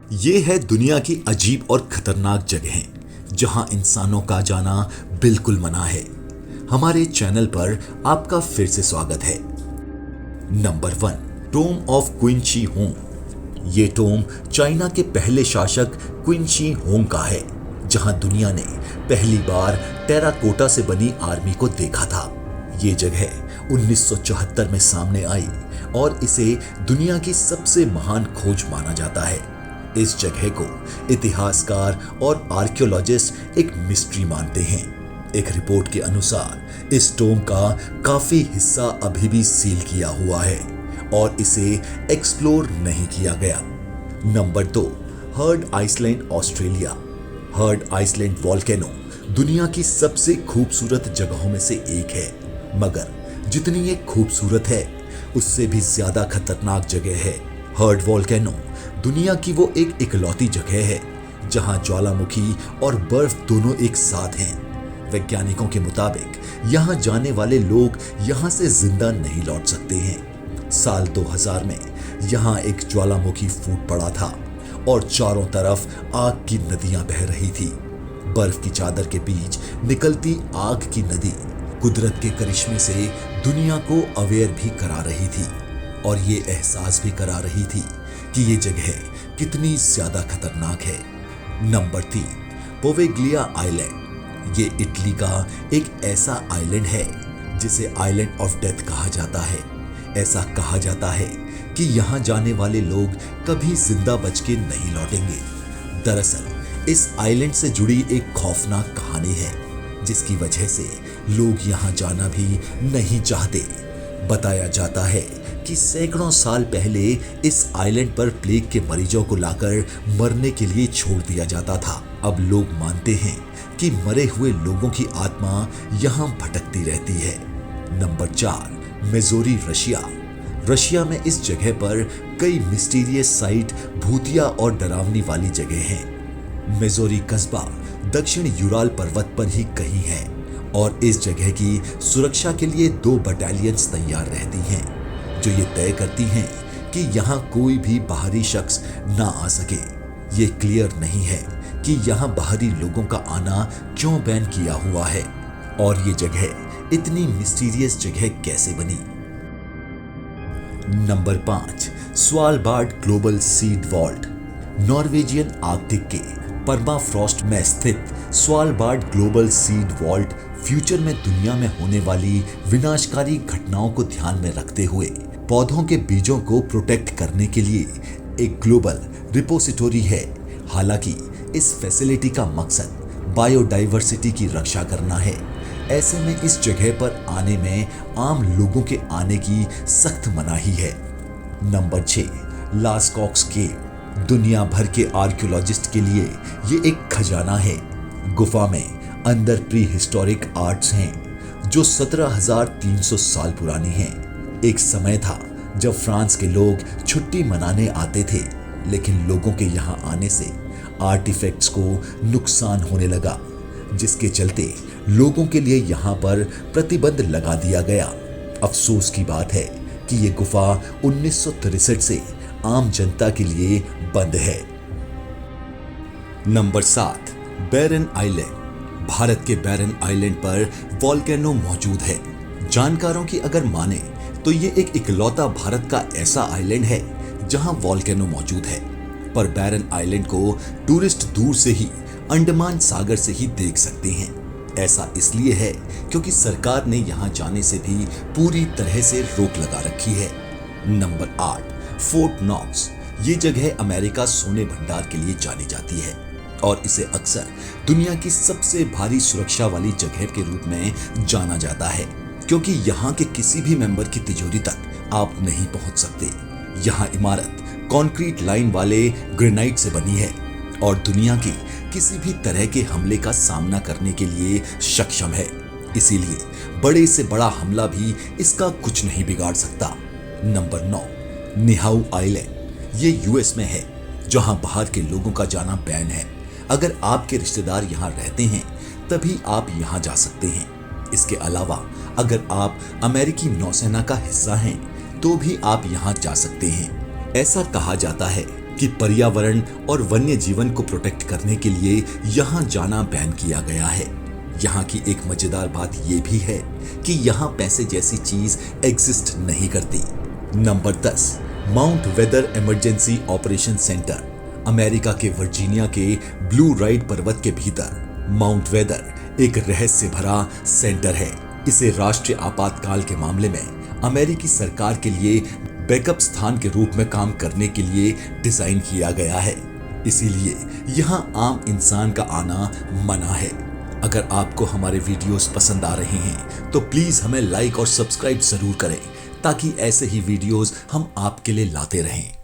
ये है दुनिया की अजीब और खतरनाक जगहें जहां इंसानों का जाना बिल्कुल मना है। हमारे चैनल पर आपका फिर से स्वागत है। Number 1, Tomé of queen she Hong. ये टोम चाइना के पहले शासक क्वीन शी होंग का है, जहां दुनिया ने पहली बार टेराकोटा से बनी आर्मी को देखा था। ये जगह 1974 में सामने आई और इसे दुनिया की सबसे महान खोज माना जाता है। इस जगह को इतिहासकार और आर्कियोलॉजिस्ट एक मिस्ट्री मानते हैं। एक रिपोर्ट के अनुसार इस टोम का काफी हिस्सा अभी भी सील किया हुआ है और इसे एक्सप्लोर नहीं किया गया। Number 2, Heard Island, Australia. Heard Island volcano दुनिया की सबसे खूबसूरत जगहों में से एक है, मगर जितनी ये खूबसूरत है उससे भी ज्यादा खतरनाक जगह है। हर्ड वॉल्केनो दुनिया की वो एक इकलौती जगह है जहां ज्वालामुखी और बर्फ दोनों एक साथ हैं। वैज्ञानिकों के मुताबिक यहां जाने वाले लोग यहां से जिंदा नहीं लौट सकते हैं। साल 2000 में यहां एक ज्वालामुखी फूट पड़ा था और चारों तरफ आग की नदियां बह रही थी। बर्फ की चादर के बीच निकलती आग की नदी कुदरत के करिश्मे से दुनिया को अवेयर भी करा रही थी और ये एहसास भी करा रही थी कि ये जगह कितनी ज्यादा खतरनाक है। Number 3, Poveglia island. ये इटली का एक ऐसा आइलैंड है जिसे आइलैंड ऑफ डेथ कहा जाता है। ऐसा कहा जाता है कि यहाँ जाने वाले लोग कभी जिंदा बच के नहीं लौटेंगे। दरअसल इस आइलैंड से जुड़ी एक खौफनाक कहानी है जिसकी वजह से लोग यहाँ जाना भी नहीं चाहते। बताया जाता है कि सैकड़ों साल पहले इस आइलैंड पर प्लेग के मरीजों को लाकर मरने के लिए छोड़ दिया जाता था। अब लोग मानते हैं कि मरे हुए लोगों की आत्मा यहाँ भटकती रहती है। Number 4, Missouri, Russia. रशिया में इस जगह पर कई मिस्टीरियस साइट, भूतिया और डरावनी वाली जगह हैं। मिजोरी कस्बा दक्षिण यूराल पर्वत पर ही कहीं है और इस जगह की सुरक्षा के लिए 2 बटालियंस तैयार रहती हैं जो ये तय करती हैं कि यहाँ कोई भी बाहरी शख्स ना आ सके। ये क्लियर नहीं है कि यहाँ बाहरी लोगों का आना क्यों बैन किया हुआ है और ये जगह इतनी मिस्टीरियस जगह कैसे बनी। Number 5, Svalbard global seed vault. Norwegian Arctic के परमाफ्रॉस्ट में स्थित Svalbard global seed vault future में दुनिया में होने वाली विनाशकारी घटनाओं को ध्यान में रखते हुए पौधों के बीजों को प्रोटेक्ट करने के लिए एक ग्लोबल रिपोजिटरी है। हालांकि इस फैसिलिटी का मकसद बायोडाइवर्सिटी की रक्षा करना है। ऐसे में इस जगह पर आने में आम लोगों के आने की सख्त मनाही है। नंबर 6, लास्कॉक्स केव। दुनिया भर के आर्कियोलॉजिस्ट के लिए ये एक खजाना है। गुफा में अंदर प्री हिस्टोरिक आर्ट्स हैं जो 17,300 साल पुरानी हैं। एक समय था जब फ्रांस के लोग छुट्टी मनाने आते थे, लेकिन लोगों के यहाँ आने से आर्टिफैक्ट्स को नुकसान होने लगा, जिसके चलते लोगों के लिए यहाँ पर प्रतिबंध लगा दिया गया। अफसोस की बात है कि ये गुफा 1963 से आम जनता के लिए बंद है। नंबर 7, बैरन आइलैंड। भारत के बैरन आइलैंड पर वॉल्केनो मौजूद है। जानकारों की अगर माने तो ये एक इकलौता भारत का ऐसा आइलैंड है जहां वॉल्केनो मौजूद है, पर बैरन आइलैंड को टूरिस्ट दूर से ही अंडमान सागर से ही देख सकते हैं। ऐसा इसलिए है क्योंकि सरकार ने यहां जाने से भी पूरी तरह से रोक लगा रखी है। Number 8, Fort Knox. ये जगह अमेरिका सोने भंडार के लिए जानी जाती है और इसे अक्सर दुनिया की सबसे भारी सुरक्षा वाली जगह के रूप में जाना जाता है, क्योंकि यहाँ के किसी भी मेंबर की तिजोरी तक आप नहीं पहुंच सकते। यहाँ इमारत कंक्रीट लाइन वाले ग्रेनाइट से बनी है और दुनिया के किसी भी तरह के हमले का सामना करने के लिए सक्षम है। इसीलिए बड़े से बड़ा हमला भी इसका कुछ नहीं बिगाड़ सकता। Number 9, Niihau island. ये यूएस में है जहां बाहर के लोगों का जाना बैन है। अगर आपके रिश्तेदार यहाँ रहते हैं तभी आप यहाँ जा सकते हैं। इसके अलावा अगर आप अमेरिकी नौसेना का हिस्सा हैं तो भी आप यहाँ जा सकते हैं। ऐसा कहा जाता है कि पर्यावरण और वन्य जीवन को प्रोटेक्ट करने के लिए यहाँ जाना बैन किया गया है। यहाँ की एक मजेदार बात यह भी है कि यहाँ पैसे जैसी चीज एग्जिस्ट नहीं करती। Number 10, Mount Weather emergency operation centre. America के वर्जीनिया के ब्लू राइड पर्वत के भीतर माउंट वेदर एक रहस्य भरा सेंटर है। इसे राष्ट्रीय आपातकाल के मामले में अमेरिकी सरकार के लिए बैकअप स्थान के रूप में काम करने के लिए डिजाइन किया गया है। इसीलिए यहाँ आम इंसान का आना मना है। अगर आपको हमारे वीडियोस पसंद आ रहे हैं तो प्लीज हमें लाइक और सब्सक्राइब जरूर करें ताकि ऐसे ही वीडियोस हम आपके लिए लाते रहें।